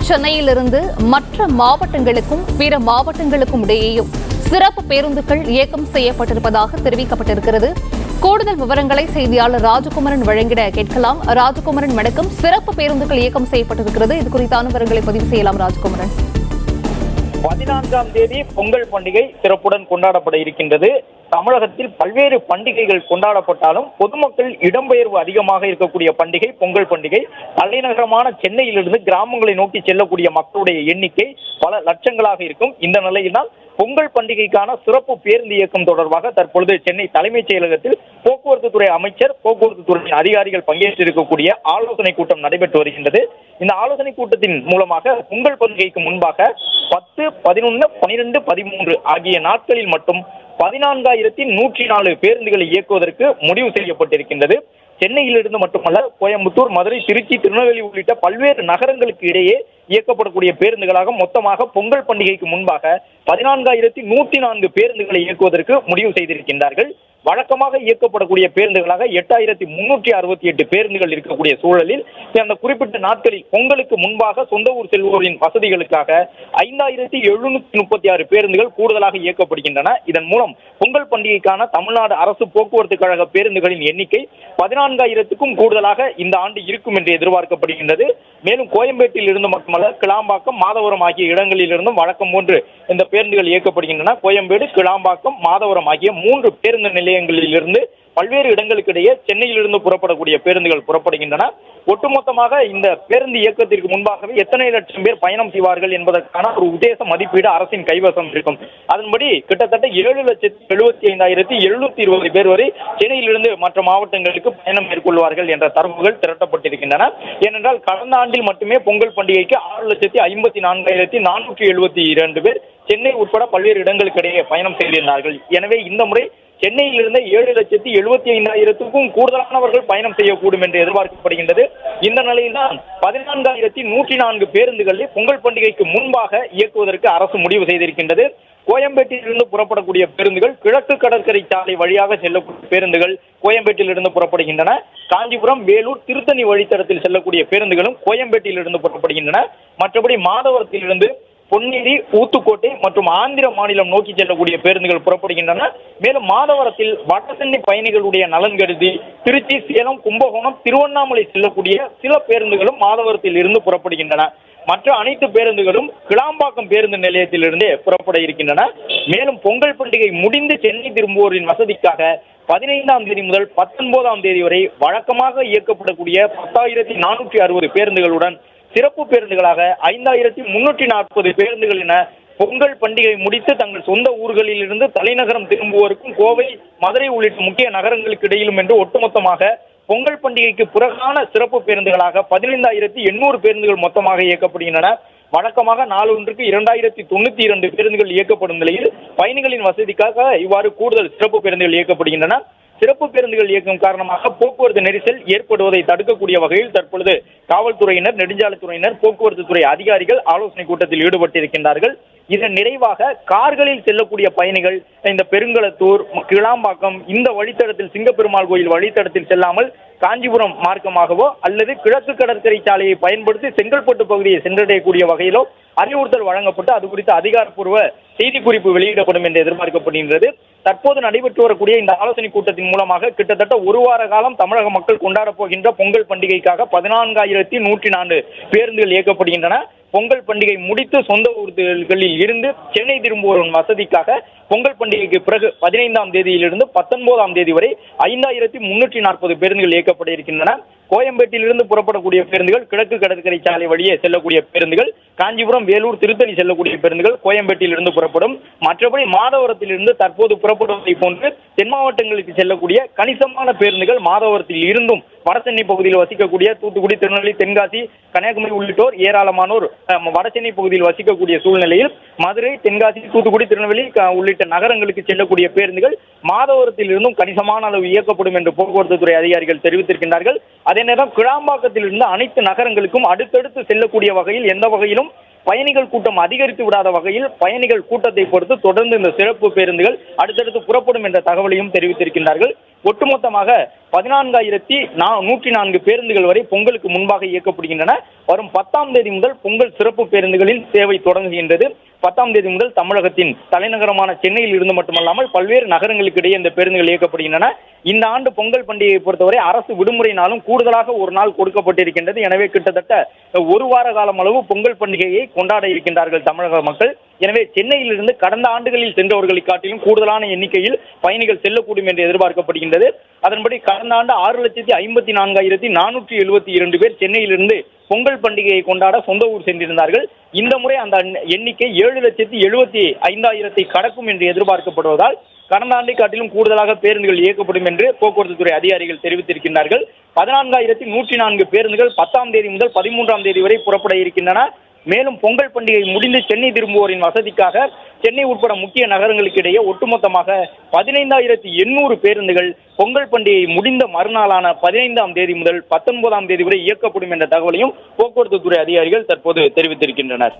சென்னையிலிருந்து மற்ற மாவட்டங்களுக்கும் பிற மாவட்டங்களுக்கும் இடையேயும் சிறப்பு பேருந்துகள் இயக்கம் செய்யப்பட்டிருப்பதாக தெரிவிக்கப்பட்டிருக்கிறது. கூடுதல் விவரங்களை செய்தியாளர் ராஜகுமரன் வழங்கிட கேட்கலாம். ராஜகுமரன் வணக்கம். சிறப்பு பேருந்துகள் இயக்கம் செய்யப்பட்டிருக்கிறது, இது குறித்தான விவரங்களை பதிவு செய்யலாம். ராஜகுமரன், 14ஆம் தேதி பொங்கல் பண்டிகை சிறப்புடன் கொண்டாடப்பட இருக்கின்றது. தமிழகத்தில் பல்வேறு பண்டிகைகள் கொண்டாடப்பட்டாலும் பொதுமக்கள் இடம்பெயர்வு அதிகமாக இருக்கக்கூடிய பண்டிகை பொங்கல் பண்டிகை. தலைநகரமான சென்னையிலிருந்து கிராமங்களை நோக்கி செல்லக்கூடிய மக்களுடைய எண்ணிக்கை பல லட்சங்களாக இருக்கும். இந்த நிலையில்தான் பொங்கல் பண்டிகைக்கான சிறப்பு பேருந்து இயக்கம் தொடர்பாக தற்பொழுது சென்னை தலைமைச் செயலகத்தில் போக்குவரத்து துறை அமைச்சர், போக்குவரத்து துறை அதிகாரிகள் பங்கேற்றிருக்கக்கூடிய ஆலோசனை கூட்டம் நடைபெற்று வருகின்றது. இந்த ஆலோசனை கூட்டத்தின் மூலமாக பொங்கல் பண்டிகைக்கு முன்பாக 10, 11, 12, 13 ஆகிய நாட்களில் மட்டும் 14,104 பேருந்துகளை இயக்குவதற்கு முடிவு செய்யப்பட்டிருக்கின்றது. சென்னையிலிருந்து மட்டுமல்ல, கோயம்புத்தூர், மதுரை, திருச்சி, திருநெல்வேலி உள்ளிட்ட பல்வேறு நகரங்களுக்கு இடையே இயக்கப்படக்கூடிய பேருந்துகளாக மொத்தமாக பொங்கல் பண்டிகைக்கு முன்பாக 14,104 பேருந்துகளை இயக்குவதற்கு முடிவு செய்திருக்கின்றார்கள். வழக்கமாக இயக்கப்படக்கூடிய பேருந்துகளாக 8,368 பேருந்துகள் இருக்கக்கூடிய சூழலில் அந்த குறிப்பிட்ட நாட்களில் பொங்கலுக்கு முன்பாக சொந்த ஊர் செல்வோரின் வசதிகளுக்காக 5,736 பேருந்துகள் கூடுதலாக இயக்கப்படுகின்றன. இதன் மூலம் பொங்கல் பண்டிகைக்கான தமிழ்நாடு அரசு போக்குவரத்து கழக பேருந்துகளின் எண்ணிக்கை 14,000க்கும் கூடுதலாக இந்த ஆண்டு இருக்கும் என்று எதிர்பார்க்கப்படுகின்றது. மேலும் கோயம்பேட்டில் இருந்து மட்டுமல்ல, கிளாம்பாக்கம், மாதவரம் ஆகிய இடங்களில் இருந்தும் வழக்கம் போன்று இந்த பேருந்துகள் இயக்கப்படுகின்றன. கோயம்பேடு, கிளாம்பாக்கம், மாதவரம் ஆகிய 3 பேருந்து நிலையங்களில் இருந்து பல்வேறு இடங்களுக்கு இடையே சென்னையிலிருந்து புறப்படக்கூடிய பேருந்துகள் புறப்படுகின்றன. ஒட்டுமொத்தமாக இந்த பேருந்து இயக்கத்திற்கு முன்பாகவே எத்தனை லட்சம் பேர் பயணம் செய்வார்கள் என்பதற்கான ஒரு உத்தேச மதிப்பீடு அரசின் கைவசம் இருக்கும். அதன்படி கிட்டத்தட்ட 7,75,720 பேர் வரை சென்னையிலிருந்து மற்ற மாவட்டங்களுக்கு பயணம் மேற்கொள்வார்கள் என்ற தரவுகள் திரட்டப்பட்டிருக்கின்றன. ஏனென்றால் கடந்த ஆண்டில் மட்டுமே பொங்கல் பண்டிகைக்கு 6,54,472 பேர் சென்னை உட்பட பல்வேறு இடங்களுக்கு இடையே பயணம் செய்திருந்தார்கள். எனவே இந்த முறை சென்னையிலிருந்து 7,75,000க்கும் கூடுதலானவர்கள் பயணம் செய்யக்கூடும் என்று எதிர்பார்க்கப்படுகின்றது. இந்த நிலையில்தான் 14,104 பேருந்துகளை பொங்கல் பண்டிகைக்கு முன்பாக இயக்குவதற்கு அரசு முடிவு செய்திருக்கின்றது. கோயம்பேட்டிலிருந்து புறப்படக்கூடிய பேருந்துகள் கிழக்கு கடற்கரை சாலை வழியாக செல்லக்கூடிய பேருந்துகள் கோயம்பேட்டிலிருந்து புறப்படுகின்றன. காஞ்சிபுரம், வேலூர், திருத்தணி வழித்தடத்தில் செல்லக்கூடிய பேருந்துகளும் கோயம்பேட்டிலிருந்து புறப்படுகின்றன. மற்றபடி மாதவரத்திலிருந்து பொன்னேரி, ஊத்துக்கோட்டை மற்றும் ஆந்திர மாநிலம் நோக்கி செல்லக்கூடிய பேருந்துகள் புறப்படுகின்றன. மேலும் மாதவரத்தில் வடசென்னை பயணிகளுடைய நலன் கருதி திருச்சி, சேலம், கும்பகோணம், திருவண்ணாமலை செல்லக்கூடிய சில பேருந்துகளும் மாதவரத்தில் இருந்து புறப்படுகின்றன. மற்ற அனைத்து பேருந்துகளும் கிளாம்பாக்கம் பேருந்து நிலையத்திலிருந்தே புறப்பட இருக்கின்றன. மேலும் பொங்கல் பண்டிகை முடிந்து சென்னை திரும்புவோரின் வசதிக்காக 15ஆம் தேதி முதல் 19ஆம் தேதி வரை வழக்கமாக இயக்கப்படக்கூடிய 10,460 பேருந்துகளுடன் சிறப்பு பேருந்துகளாக 5,340 பேருந்துகள் என பொங்கல் பண்டிகை முடித்து தங்கள் சொந்த ஊர்களில் இருந்து தலைநகரம் திரும்புவோருக்கும் கோவை, மதுரை உள்ளிட்ட முக்கிய நகரங்களுக்கு இடையிலும் என்று ஒட்டுமொத்தமாக பொங்கல் பண்டிகைக்கு பிறகான சிறப்பு பேருந்துகளாக 15,800 பேருந்துகள் மொத்தமாக இயக்கப்படுகின்றன. வழக்கமாக நாள் ஒன்றுக்கு 2,092 பேருந்துகள் இயக்கப்படும் நிலையில் பயணிகளின் வசதிக்காக இவ்வாறு கூடுதல் சிறப்பு பேருந்துகள் இயக்கப்படுகின்றன. சிறப்பு பேருந்துகள் இயக்கம் காரணமாக போக்குவரத்து நெரிசல் ஏற்படுவதை தடுக்கக்கூடிய வகையில் தற்பொழுது காவல்துறையினர், நெடுஞ்சாலைத்துறையினர், போக்குவரத்து துறை அதிகாரிகள் ஆலோசனை கூட்டத்தில் ஈடுபட்டிருக்கின்றார்கள். இதன் நிறைவாக கார்களில் செல்லக்கூடிய பயணிகள் இந்த பெருங்களத்தூர், கிளாம்பாக்கம் இந்த வழித்தடத்தில், சிங்கப்பெருமாள் கோயில் வழித்தடத்தில் செல்லாமல் காஞ்சிபுரம் மார்க்கமாகவோ அல்லது கிழக்கு கடற்கரை சாலையை பயன்படுத்தி செங்கல்பட்டு பகுதியை சென்றடையக்கூடிய வகையிலோ அறிவுறுத்தல் வழங்கப்பட்டு அது குறித்த அதிகாரப்பூர்வ செய்திக்குறிப்பு வெளியிடப்படும் என்று எதிர்பார்க்கப்படுகின்றது. தற்போது நடைபெற்று வரக்கூடிய இந்த ஆலோசனை கூட்டத்தின் மூலமாக கிட்டத்தட்ட ஒரு வார காலம் தமிழக மக்கள் கொண்டாடப் போகின்ற பொங்கல் பண்டிகைக்காக 14,104 பேருந்துகள் இயக்கப்படுகின்றன. பொங்கல் பண்டிகை முடித்து சொந்த ஊர்களில் இருந்து சென்னை திரும்புவோரின் வசதிக்காக பொங்கல் பண்டிகைக்கு பிறகு 15ஆம் தேதியிலிருந்து 19ஆம் தேதி வரை 5,340 பேருந்துகள் இயக்கப்பட இருக்கின்றன. கோயம்பேட்டிலிருந்து புறப்படக்கூடிய பேருந்துகள் கிழக்கு கடற்கரை சாலை வழியே செல்லக்கூடிய பேருந்துகள், காஞ்சிபுரம், வேலூர், திருத்தணி செல்லக்கூடிய பேருந்துகள் கோயம்பேட்டில் இருந்து புறப்படும். மற்றபடி மாதவரத்தில் இருந்து தற்போது புறப்படுவதை போன்று தென் மாவட்டங்களுக்கு செல்லக்கூடிய கணிசமான பேருந்துகள் மாதவரத்தில் இருந்தும் வடசென்னை பகுதியில் வசிக்கக்கூடிய தூத்துக்குடி, திருநெல்வேலி, தென்காசி, கன்னியாகுமரி உள்ளிட்டோர் ஏராளமானோர் வடசென்னை பகுதியில் வசிக்கக்கூடிய சூழ்நிலையில் மதுரை, தென்காசி, தூத்துக்குடி, திருநெல்வேலி உள்ளிட்ட நகரங்களுக்கு செல்லக்கூடிய பேருந்துகள் மாதவரத்தில் இருந்தும் கணிசமான அளவு இயக்கப்படும் என்று போக்குவரத்து துறை அதிகாரிகள் தெரிவித்திருக்கின்றார்கள். அதே நேரம் கிளாம்பாக்கத்தில் இருந்து அனைத்து நகரங்களுக்கும் அடுத்தடுத்து செல்லக்கூடிய வகையில் எந்த வகையிலும் பயணிகள் கூட்டம் அதிகரித்து விடாத வகையில் பயணிகள் கூட்டத்தை பொறுத்து தொடர்ந்து இந்த சிறப்பு பேருந்துகள் அடுத்தடுத்து புறப்படும் என்ற தகவலையும் தெரிவித்திருக்கின்றார்கள். ஒட்டுமொத்தமாக 14,104 பேருந்துகள் வரை பொங்கலுக்கு முன்பாக இயக்கப்படுகின்றன. வரும் 10ஆம் தேதி முதல் பொங்கல் சிறப்பு பேருந்துகளின் சேவை தொடங்குகின்றது. 10ஆம் தேதி முதல் தமிழகத்தின் தலைநகரமான சென்னையில் இருந்து மட்டுமல்லாமல் பல்வேறு நகரங்களுக்கு இடையே இந்த பேருந்துகள் இயக்கப்படுகின்றன. இந்த ஆண்டு பொங்கல் பண்டிகையை பொறுத்தவரை அரசு விடுமுறை நாளும் கூடுதலாக ஒரு நாள் கொடுக்கப்பட்டிருக்கின்றது. எனவே கிட்டத்தட்ட ஒரு வார காலம் அளவு பொங்கல் பண்டிகையை கொண்டாட இருக்கின்றார்கள் தமிழக மக்கள். எனவே சென்னையிலிருந்து கடந்த ஆண்டுகளில் சென்றவர்களை காட்டிலும் கூடுதலான எண்ணிக்கையில் பயணிகள் செல்லக்கூடும் என்று எதிர்பார்க்கப்படுகின்றது. அதன்படி கடந்த ஆண்டு 6,54,472 பேர் சென்னையிலிருந்து பொங்கல் பண்டிகையை கொண்டாட சொந்த ஊர் சென்றிருந்தார்கள். இந்த முறை அந்த எண்ணிக்கை 7,75,000 கடக்கும் என்று எதிர்பார்க்கப்படுவதால் கடந்த ஆண்டை காட்டிலும் கூடுதலாக பேருந்துகள் இயக்கப்படும் என்று போக்குவரத்து துறை அதிகாரிகள் தெரிவித்திருக்கின்றார்கள். 14,104 பேருந்துகள் 10ஆம் தேதி முதல் 13ஆம் தேதி வரை புறப்பட இருக்கின்றன. மேலும் பொங்கல் பண்டிகை முடிந்து சென்னை திரும்புவோரின் வசதிக்காக சென்னை உட்பட முக்கிய நகரங்களுக்கு இடையே ஒட்டுமொத்தமாக 15,800 பேருந்துகள் பொங்கல் பண்டிகை முடிந்த மறுநாளான 15ஆம் தேதி முதல் 19ஆம் தேதி வரை இயக்கப்படும் என்ற தகவலையும் போக்குவரத்து துறை அதிகாரிகள் தற்போது தெரிவித்திருக்கின்றனர்.